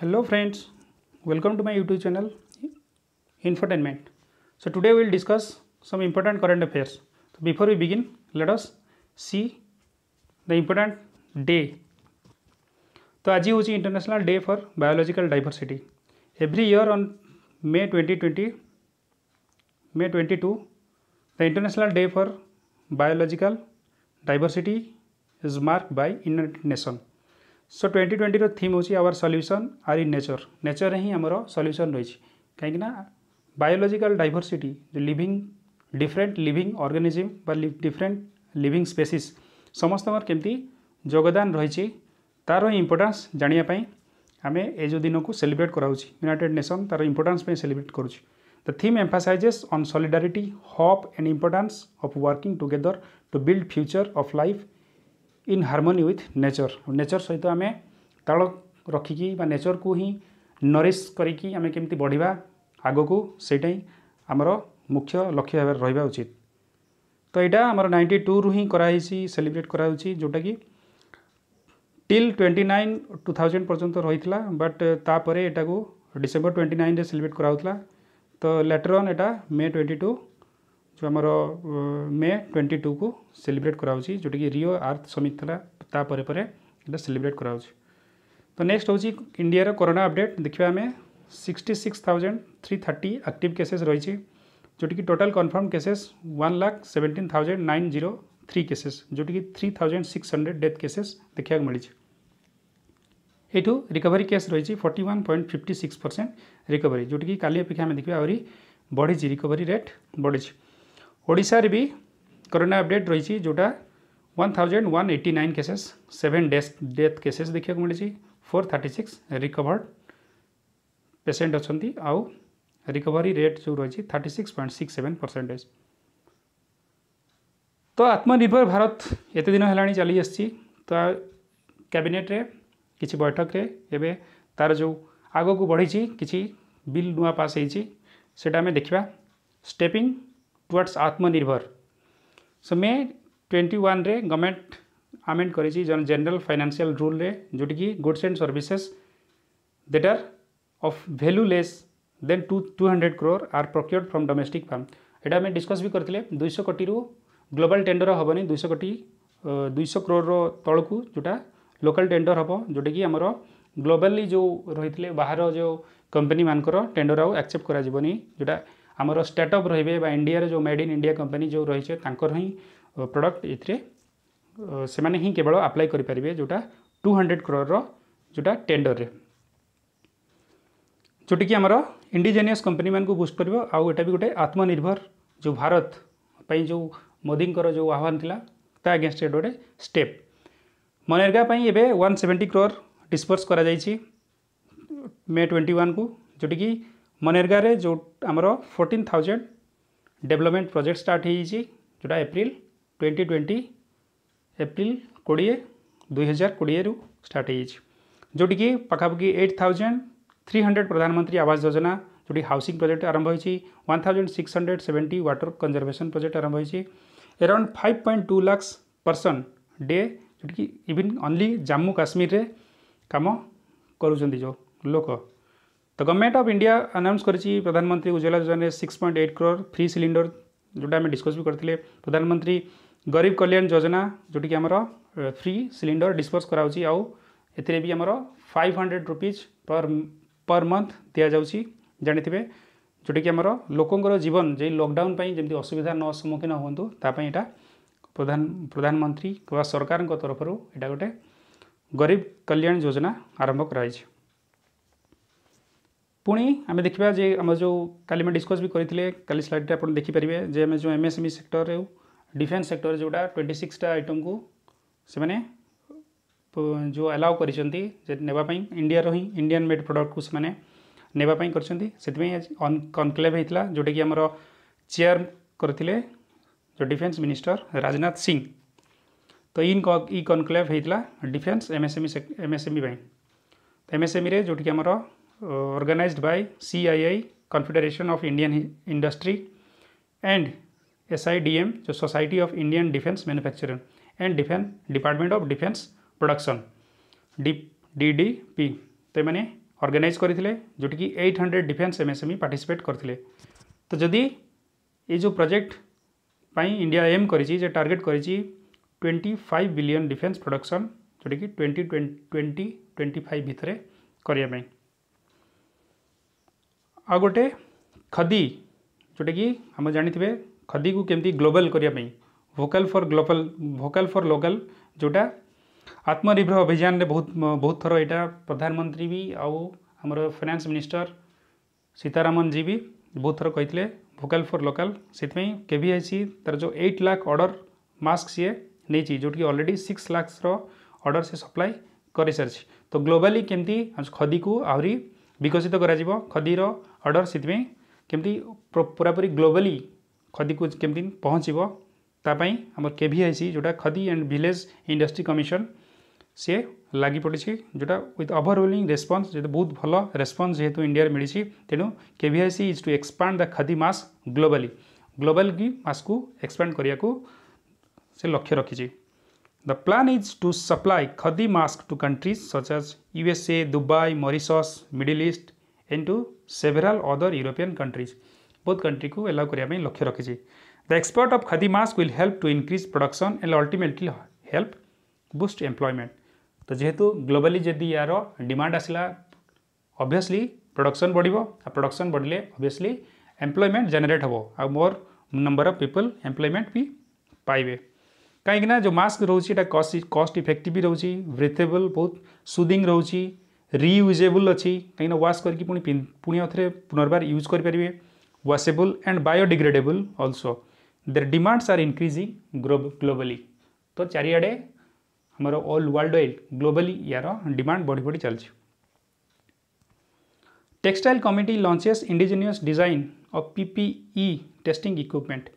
Hello friends, welcome to my YouTube channel Infotainment. So today we will discuss some important current affairs. So before we begin, let us see the important day. तो आज हूँ international day for biological diversity. Every year on May 2022, the International Day for Biological Diversity is marked by United Nations. So 2020 रो theme होची our solution are in nature. Nature ही आमर solution रही कहीं biological diversity जो living different living organism बा different living species समस्त केमती योगदान रही तार इम्पोर्टेंस जानापी आम ए जो दिन को सेलिब्रेट कराऊँ. यूनाइटेड नेशन तार इम्पोर्टेंस पे सेलिब्रेट करुँच. The theme emphasises on solidarity hope and importance of working together to build future of life in harmony with nature. Nature सहित आम ताल रखिकी नेचर को ही नरिश करिकी आम केमती बढ़िया आग को सेटा ही आमर मुख्य लक्ष्य भाव रहा उचित. तो यहाँ आमर 92 रु ही कराई सेलिब्रेट कराऊँगी जोटा कि टिल 29 2000 पर्यंत रही है. बट तापर एटा को डिसेम्बर 29 रे सेलिब्रेट कराऊला. तो लेटर ऑन एटा May 22 जो आमर May 22 को सेलिब्रेट कराऊँगी जोटा कि रियो अर्थ समिट था तापर पर सेलिब्रेट कराऊँगी. तो नेक्स्ट हूँ इंडिया रो कोरोना अपडेट. देखा आम 66,330 एक्टिव केसेस रही जोटी कि टोटल कन्फर्म केसेस 1,17,903 केसेस जोटी कि 3,600 डेथ केसेस देखा मिली. यू रिकवरी केस रही 41.56% रिकवरी जोटी कि काली अपेक्षा आम देखा आहरी बढ़ी रिकवरी रेट बढ़ी. ओडिशा रे भी कोरोना अपडेट रही जोटा 1,189 केसेस 7 डेथ केसेस देखा मिली. 436 रिकवर्ड पेसेंट अच्छी आउ रिकवरी रेट जो रही 36.67%. तो आत्मनिर्भर भारत एत दिन है चली आसी. तो कैबिनेट रे किसी बैठक रे एबे तार जो आग को बढ़ी किसी बिल नुआ पास होटा आम देखा स्टेपिंग टुवर्ड्स आत्मनिर्भर. सो May 21 रे गवर्नमेंट आमेंड करी जनरल फाइनेंशियल रूल रे जोटी कि goods and services that are of value less than 200 crore are procured from domestic farm. एटा आम डिस्कस भी करते 200 कोटी रु ग्लोबल टेंडर हेनी 200 कोटी 200 crore रो तल को जोटा लोकल टेंडर हम जोटा कि आमर ग्लोबली जो रही बाहर जो कंपनी मानकर टेंडर आउ एक्सेप्ट करा जोटा आमर स्टार्टअप रे इंडिया जो मेड इन इंडिया कंपनी जो रही ही प्रोडक्ट ये से माने ही केवल अप्लाई करें जोटा 200 crore रो जोटा टेंडर रे जोटी कि आमर इंडिजेनियस कंपनी मान को बूस्ट कर आउ एटा भी गोटे आत्मनिर्भर जो भारत पई जो मोदी जो आह्वान थिला ता अगेंस्ट गोटे स्टेप. मनरेगा पई एबे 170 crore डिस्पर्स करा जाइछि May 21 को जोटी कि मनरेगा रे जो आमर 14,000 डेवलपमेंट प्रोजेक्ट स्टार्ट हो जोटा एप्रिल 2020 एप्रिल 2020 रु स्टार्ट हो जोटी कि पाखापाखि 8,300 प्रधानमंत्री आवास योजना जोटी हाउसिंग प्रोजेक्ट आरंभ होती. 1,670 वाटर कंजर्वेशन प्रोजेक्ट आरंभ होती. अराउंड 5.2 लाख पर्सन डे जोटी कि इवन ओनली जम्मू काश्मीर रे काम करुँच जो लोक. तो गवर्नमेंट ऑफ इंडिया अनाउंस करी प्रधानमंत्री उज्ज्वला योजना 6.8 crore फ्री सिलिंडर जोटा आम डिस्कस भी करते. प्रधानमंत्री गरीब कल्याण योजना जोटी कि आमर फ्री सिलिंडर डिस्पर्स कराऊँगी आउ एथिरे भी आमर 500 रुपीज पर मंथ दि जाऊँगी जानी जोटा कि आमर लोकंर जीवन जे लॉकडाउन जमी असुविधा न सम्मुखीन हूँ तापाई एटा प्रधानमंत्री सरकार तरफ यहाँ गोटे गरीब कल्याण योजना आरंभ कराई. पुणी आम देखा जे आम जो काली में डिस्कस भी करते काली स्लाइड आप देखिपारे जे आम जो एमएसएमई सेक्टर डिफेन्स सेक्टर जोटा 26टा आइटम को से जो अलाउ कर इंडिया ही इंडियन मेड प्रोडक्ट को से नेबाई कर कनक्लेव होता जोटा कि आमर चेयर करते जो डिफेन्स मिनिस्टर राजनाथ सिंह. तो इ कनक्लेव होता डिफेन्स एमएसएमई एमएसएमई रे जोटी कि आमर organized by CII confederation of Indian industry and SIDM जो society of Indian defence manufacturing and department of defence production DDP. तो मैंने ऑर्गेनाइज करथिले जोटी कि 800 डिफेन्स एमएसएमई पार्टिसिपेट करथिले। तो जदि ये जो प्रोजेक्ट पाई इंडिया एम करिछि जे टार्गेट करिछि 25 बिलियन डिफेन्स प्रोडक्शन जोटी कि 2025 भितरे करिया पई। आ गोटे खदी जोटा कि हम जानिथिबे खदी को केमती ग्लोबल करिया पई वोकल फॉर लोकल जोटा आत्मनिर्भर अभियान रे बहुत थर यहाँ प्रधानमंत्री भी आउ हमर फाइनेंस मिनिस्टर सीतारामन जी भी बहुत थर कही वोकल फॉर लोकल से केवीआईसी तार जो 8 लाख ऑर्डर मास्क सी नहीं जो कि ऑलरेडी 6 लाख ऑर्डर से सप्लाई कर सारी। तो ग्लोबली केमती खदी को आहरी विकसित करा खदीर ऑर्डर से केमती पूरापूरी ग्लोबली खदी को केमती पहुँचो तापाई आम केवीआईसी जोटा खदी एंड विलेज इंडस्ट्री कमिशन सी लगी पड़ी जोटा विथ ओवरवेलमिंग रेस्पॉन्स जो बहुत भल रेस्पॉन्स जेहेतु इंडिया मिली तेणु KVIC is to expand the khadi mask global की मास्क को एक्सपांड करने को से लक्ष्य रखी। The plan is to supply khadi mask to countries such as USA Dubai Mauritius middle east and to several other European countries बहुत कंट्री को allow करने लक्ष्य रखी। The export of khadi mask will help to increase production and ultimately help boost employment. तो जेहेतु globally जदि यार demand आसला ऑब्वियसली प्रोडक्शन बढ़िबो प्रोडक्शन बढ़ले ऑब्वियसली एम्प्लॉयमेंट जनरेट हो आ more number of people employment भी पाइबे कहीं जो मास्क रोचे कॉस्ट इफेक्टिव भी रोचे ब्रेथेबल बहुत सुदिंग रोचे रियूजेबल अच्छी कहीं वाश करके पुणी थे पुनर्बार यूज करेंगे washable and biodegradable also their demands are increasing globally. तो चारिआडे हमारा ऑल वर्ल्ड वाइड ग्लोबली यार डिमांड बढ़ी बढ़ी चलती। Textile committee launches indigenous design of PPE testing equipment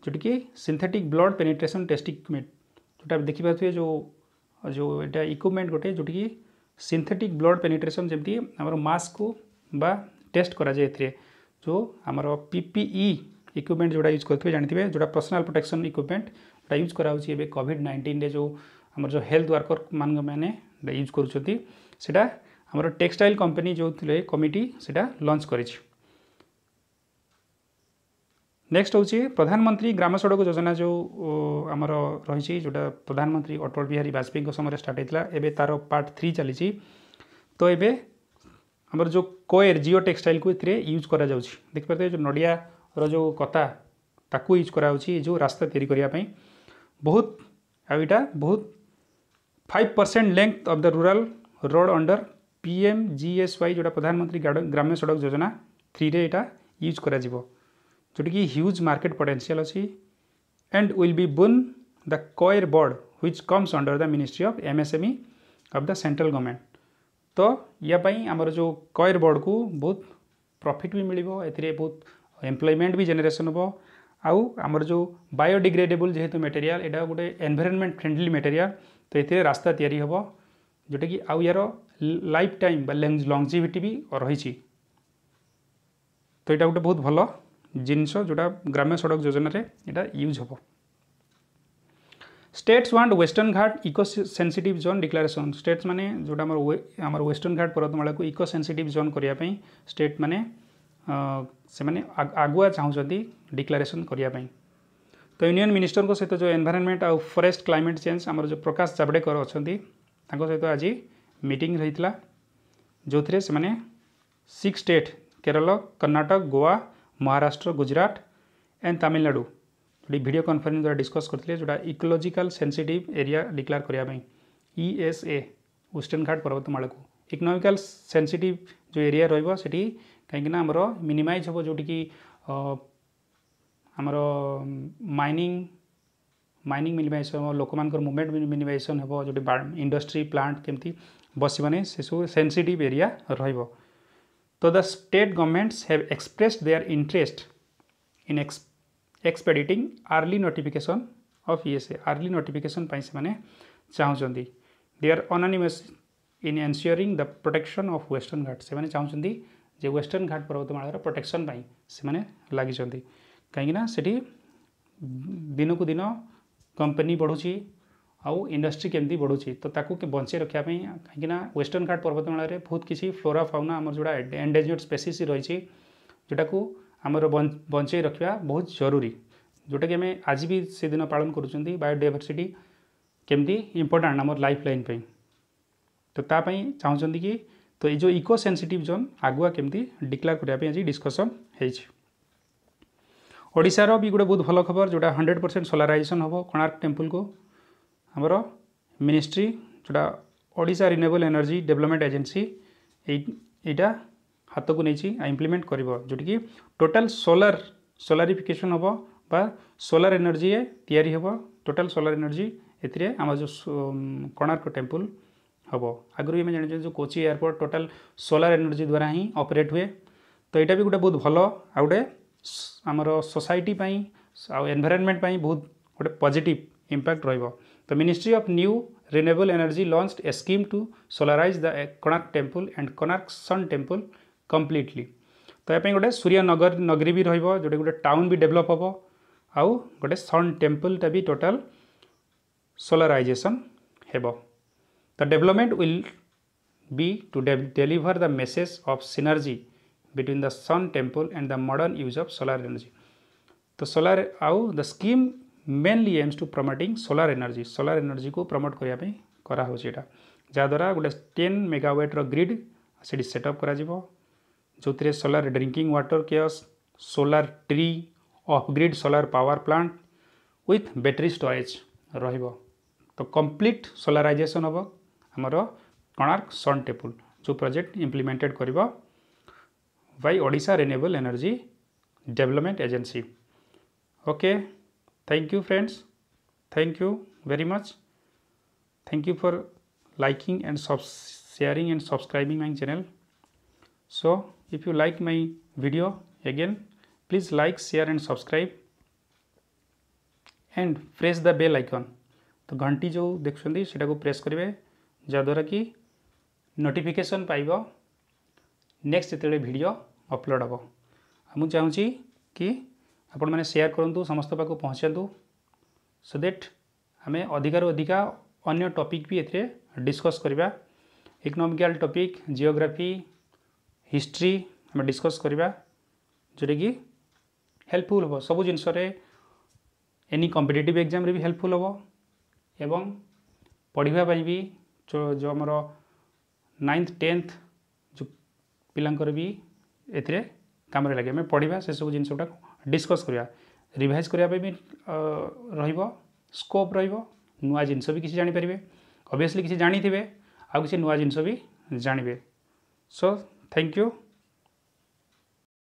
जोटी कि synthetic blood penetration test equipment जोटा देखी पारे जो यहाँ इक्विपमेंट गोटे जोटी कि सिंथेटिक ब्लड पेनिट्रेशन जमी आम मास्क को बा टेस्ट करा जाए जो आमर पीपीई इक्विपमेंट जोड़ा यूज करते जानते जोड़ा पर्सनल प्रोटेक्शन इक्विपमेंट जोड़ा यूज कराऊँगी कोविड-19 जो आमर जो हेल्थ वर्कर मैंने यूज करा आमर टेक्सटाइल कंपनी जो थे कमिटी से लॉन्च कर। नेक्स्ट हूँ प्रधानमंत्री ग्राम सड़क योजना जो आमर रही जोटा प्रधानमंत्री अटल बिहारी वाजपेयी समय स्टार्ट होता है तार पार्ट 3 चली। तो ये आमर जो कोयर जियो टेक्सटाइल को यूज करा देखिए जो नड़िया जो कता ताकू यूज करा जो रास्ता तैयारी करने बहुत आईटा बहुत 5% length of the rural road under PMGSY जोटा प्रधानमंत्री ग्राम्य सड़क योजना 3 रे एटा यूज करा जोटी कि ह्यूज मार्केट पोटेंशियल अच्छी एंड विल बी बुन the coir board which comes under the ministry of MSME of the central government. तो यापाई आमर जो कोयर बोर्ड को बहुत प्रॉफिट भी मिल बहुत एम्प्लॉयमेंट भी जनरेशन हो आउ आमर जो बायोडिग्रेडेबल जेहेतु मटेरियल एटा गोटे एनवायरनमेंट फ्रेंडली मटेरियल तो ये रास्ता तैयारी हम जोटा कि आउ यार लाइफ टाइम लॉन्जिविटी भी रही। तो यहाँ गोटे बहुत भल जिनस जोटा ग्राम्य सड़क योजना रे एटा यूज हो। States want western Ghat eco sensitive zone declaration states माने जोटा आमर वेस्टर्न घाट पर्वतमाला को इको सेंसिटिव जोन करने स्टेट माने से माने आगुआ चाहूँगी डिक्लेरेशन करने। तो यूनियन मिनिस्टर को सहित जो एनवायरनमेंट आउ फॉरेस्ट क्लाइमेट चेंज आमर जो प्रकाश जावड़ेकर अच्छा सहित आज मीटिंग रही जो थे से 6 state Kerala Karnataka Goa Maharashtra Gujarat and Tamil Nadu video conference द्वारा डिस्कस करते जोटा इकोलॉजिकल सेंसिटिव एरिया डिक्लेयर करने ESA वेस्टर्न घाट पर्वतमाला को इकोनॉमिकल सेंसिटिव जो एरिया रही कहीं आमर मिनिमाइज हम जोटी कि आमर माइनिंग मिनिमाइजेसन हम लोक मुवमेंट मिनिमाइजेसन हम जो इंडस्ट्री प्लांट केमती बसने से सब सेंसिटिव एरिया रहिबो। तो the state governments have expressed their interest in expediting early notification of ESA early notification से माने चाहूँगी they are anonymous in ensuring the protection of western Ghat से चाहूँगी जे वेस्टर्न घाट पर्वतमालार प्रोटेक्शन से लगी कहीं सेठी दिन को दिन कंपनी बढ़ुची आउ इंडस्ट्री केमती बढ़ुची तो ताकू के बंचे रखा कहीं वेस्टर्न घाट पर्वतमाला रे बहुत किसी फ्लोरा फाउना आमर जोड़ा एंडेंजर्ड स्पेसीज रही जोटा को आमर बंचे रखा बहुत जरूरी जोटा कि आम आज भी से दिन पालन करुँच बायोडायवर्सिटी केमती इंपोर्टाट आमर लाइफ लाइन पे तो तापाई चाहूँगी कि तो ये जो इको सेंसिटिव जोन आगुआ केमती डिक्लेयर करने आज डिस्कसन होशार भी गोटे बहुत भल खबर जोटा 100% सोलाराइजेशन हम कोणार्क टेम्पल को आमर मिनिस्ट्री जोटा Odisha renewable energy development agency यहाँ हाथ को नहीं इम्प्लीमेंट कर जोटि कि टोटाल सोलारिफिकेशन हम बा सोलार एनर्जी तैयारी हम टोटाल सोलार एनर्जी ए आम जो कोणार्क टेम्पल हम आगुरी भी जान जो Kochi airport total solar energy द्वारा ही ऑपरेट हुए तो यहाँ भी गोटे बहुत भल आ गए आमर सोसाइटी आउ एनवायरनमेंट बहुत गोटे पॉजिटिव इंपैक्ट रहिबो तो ministry of new renewable energy launched a scheme to solarise the Konark temple and Konark sun temple completely तो यहाँ गोटे सूर्य नगरी भी रहिबो जोटे गोटे टाउन भी डेवलप हम आउ गोटे सन टेम्पलटा भी टोटाल सोलाराइजेशन हेबो the development will be to deliver the message of synergy between the sun temple and the modern use of solar energy तो सोलार आउ the scheme mainly aims to promoting solar energy को promote करने कराऊँ जहाँद्वारा गोटे 10 megawatt grid से setup करा जो solar drinking water cares solar tree off grid solar power plant with battery storage रहिबो तो कंप्लीट सोलाराइजेशन हम आमर कोणार्क सन टेम्पल जो प्रोजेक्ट इम्प्लीमेंटेड करिबो by Odisha renewable energy development agency okay thank you friends thank you very much thank you for liking and sharing and subscribing my channel. So if you like my video again please like share and subscribe and press the bell icon तो घंटी जो देखुंदी सेटा को press करेंगे जहाँद्वारा कि notification पाइबो next जिते video upload हम मुझे चाहूँगी कि आपण मैंने शेयर करूँ समस्त पाक पहुँचातु सो दैट आम अधिकार अधिका अन्य टॉपिक भी ए डिस्कस करवा इकोनॉमिकल टॉपिक जियोग्राफी हिस्ट्री आम डिस्कस करवा जोटा कि हेल्पफुल हम सब जिनस एनी कॉम्पिटिटिव एग्जाम रे भी हेल्पफुल हम एवं पढ़ाई भी जो आमर 9th 10th जो पिलांकर भी ए काम लगे आम पढ़ा से सब जिन डिस्कस करवा रिवाइज करने भी स्कोप नुआ जिनस भी किसी जानीपारे ऑब्वियसली किसी जानी थे आ किसी नुआ जिनस भी जानवे सो थैंक यू।